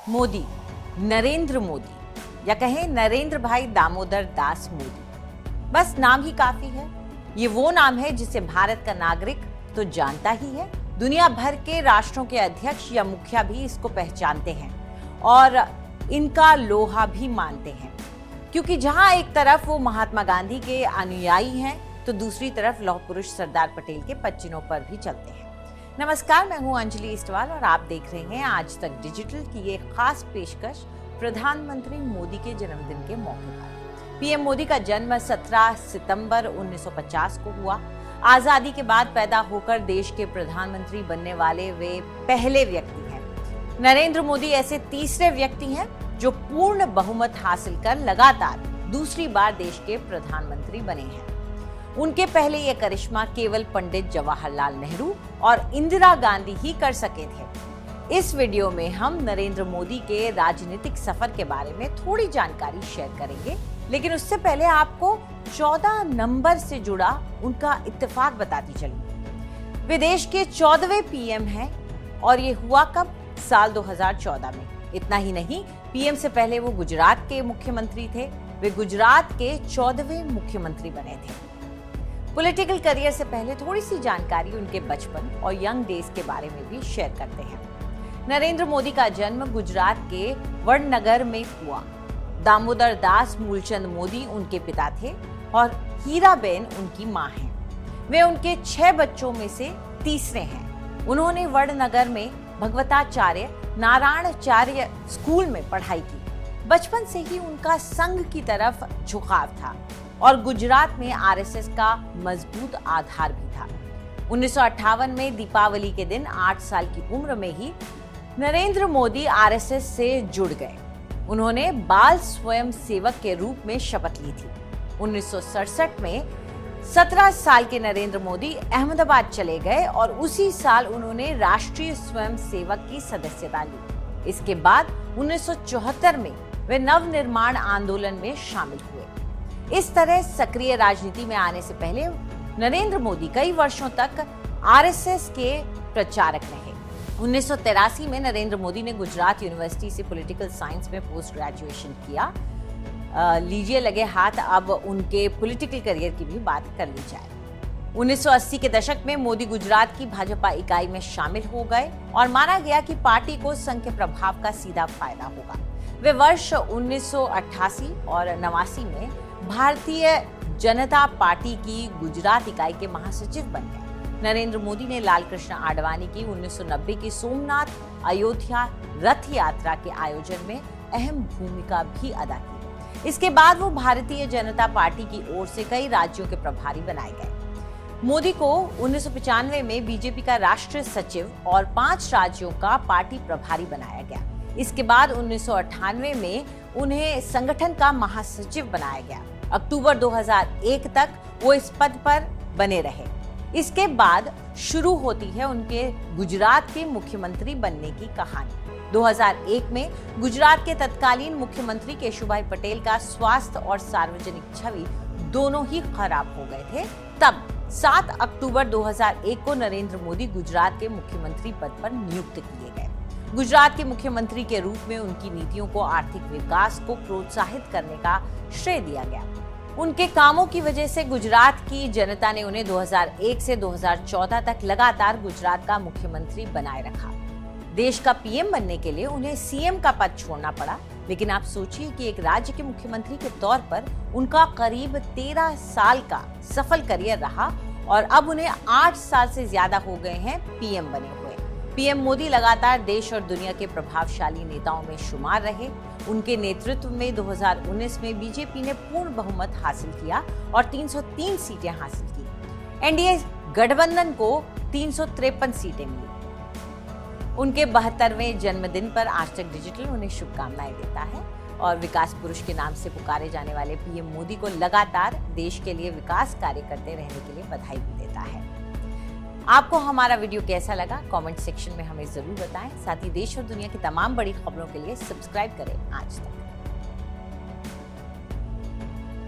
मोदी, नरेंद्र मोदी या कहें नरेंद्र भाई दामोदर दास मोदी, बस नाम ही काफी है। ये वो नाम है जिसे भारत का नागरिक तो जानता ही है, दुनिया भर के राष्ट्रों के अध्यक्ष या मुखिया भी इसको पहचानते हैं और इनका लोहा भी मानते हैं, क्योंकि जहां एक तरफ वो महात्मा गांधी के अनुयायी हैं तो दूसरी तरफ लौह पुरुष सरदार पटेल के पच्चीनों पर भी चलते हैं। नमस्कार, मैं हूं अंजलि इस्टवाल और आप देख रहे हैं आज तक डिजिटल की ये खास पेशकश प्रधानमंत्री मोदी के जन्मदिन के मौके पर। पीएम मोदी का जन्म 17 सितंबर 1950 को हुआ। आजादी के बाद पैदा होकर देश के प्रधानमंत्री बनने वाले वे पहले व्यक्ति हैं। नरेंद्र मोदी ऐसे तीसरे व्यक्ति हैं जो पूर्ण बहुमत हासिल कर लगातार दूसरी बार देश के प्रधानमंत्री बने हैं। उनके पहले यह करिश्मा केवल पंडित जवाहरलाल नेहरू और इंदिरा गांधी ही कर सके थे। इस वीडियो में हम नरेंद्र मोदी के राजनीतिक सफर के बारे में थोड़ी जानकारी शेयर करेंगे, लेकिन उससे पहले आपको 14 नंबर से जुड़ा उनका इत्तेफाक बताती चलूं। वे देश के 14वें पीएम हैं और ये हुआ कब? साल 2014 में। इतना ही नहीं, पीएम से पहले वो गुजरात के मुख्यमंत्री थे। वे गुजरात के 14वें मुख्यमंत्री बने थे। पॉलिटिकल करियर से पहले थोड़ी सी जानकारी उनके बचपन और यंग डेज के बारे में भी शेयर करते हैं। नरेंद्र मोदी का जन्म गुजरात के वडनगर में हुआ। दामोदर दास मूलचंद मोदी उनके पिता थे और हीराबेन उनकी मां हैं। वे उनके 6 बच्चों में से तीसरे हैं। उन्होंने वडनगर में भगवताचार्य नारायणाचार्य स्कूल में पढ़ाई की। बचपन से ही उनका संघ की तरफ झुकाव था और गुजरात में आरएसएस का मजबूत आधार भी था। 1958 में दीपावली के दिन 8 साल की उम्र में ही नरेंद्र मोदी आरएसएस से जुड़ गए। उन्होंने बाल स्वयं सेवक के रूप में शपथ ली थी। 1967 में 17 साल के नरेंद्र मोदी अहमदाबाद चले गए और उसी साल उन्होंने राष्ट्रीय स्वयं सेवक की सदस्यता ली। इसके बाद 1974 में वे नवनिर्माण आंदोलन में शामिल हुए। इस तरह सक्रिय राजनीति में आने से पहले नरेंद्र मोदी कई वर्षों तक आरएसएस के प्रचारक रहे। 1983 में नरेंद्र मोदी ने गुजरात यूनिवर्सिटी से पॉलिटिकल साइंस में पोस्ट ग्रेजुएशन किया। लीजिए लगे हाथ अब उनके पॉलिटिकल करियर की भी बात कर ली जाए। 1980 के दशक में मोदी गुजरात की भाजपा इकाई में शामिल हो गए और माना गया कि पार्टी को संघ के प्रभाव का सीधा फायदा होगा। वे वर्ष 1988 और 89 में भारतीय जनता पार्टी की गुजरात इकाई के महासचिव बन गए। नरेंद्र मोदी ने लाल कृष्ण आडवाणी की 1990 की सोमनाथ अयोध्या रथ यात्रा के आयोजन में अहम भूमिका भी अदा की। इसके बाद वो भारतीय जनता पार्टी की ओर से कई राज्यों के प्रभारी बनाए गए। मोदी को 1995 में बीजेपी का राष्ट्रीय सचिव और 5 राज्यों का पार्टी प्रभारी बनाया गया। इसके बाद 1998 में उन्हें संगठन का महासचिव बनाया गया। अक्टूबर 2001 तक वो इस पद पर बने रहे। इसके बाद शुरू होती है उनके गुजरात के मुख्यमंत्री बनने की कहानी। 2001 में गुजरात के तत्कालीन मुख्यमंत्री केशुभाई पटेल का स्वास्थ्य और सार्वजनिक छवि दोनों ही खराब हो गए थे। तब 7 अक्टूबर 2001 को नरेंद्र मोदी गुजरात के मुख्यमंत्री पद पर नियुक्त किए गए। गुजरात के मुख्यमंत्री के रूप में उनकी नीतियों को आर्थिक विकास को प्रोत्साहित करने का श्रेय दिया गया। उनके कामों की वजह से गुजरात की जनता ने उन्हें 2001 से 2014 तक लगातार गुजरात का मुख्यमंत्री बनाए रखा। देश का पीएम बनने के लिए उन्हें सीएम का पद छोड़ना पड़ा, लेकिन आप सोचिए कि एक राज्य के मुख्यमंत्री के तौर पर उनका करीब 13 साल का सफल करियर रहा और अब उन्हें 8 साल से ज्यादा हो गए हैं पीएम बने हुए। पीएम मोदी लगातार देश और दुनिया के प्रभावशाली नेताओं में शुमार रहे। उनके नेतृत्व में 2019 में बीजेपी ने पूर्ण बहुमत हासिल किया और 303 सीटें हासिल की। एनडीए गठबंधन को 353 सीटें मिली। उनके 72वें जन्मदिन पर आज तक डिजिटल उन्हें शुभकामनाएं देता है और विकास पुरुष के नाम से पुकारे जाने वाले पीएम मोदी को लगातार देश के लिए विकास कार्य करते रहने के लिए बधाई भी देता है। आपको हमारा वीडियो कैसा लगा कमेंट सेक्शन में हमें जरूर बताएं। साथ ही देश और दुनिया की तमाम बड़ी खबरों के लिए सब्सक्राइब करें आज तक।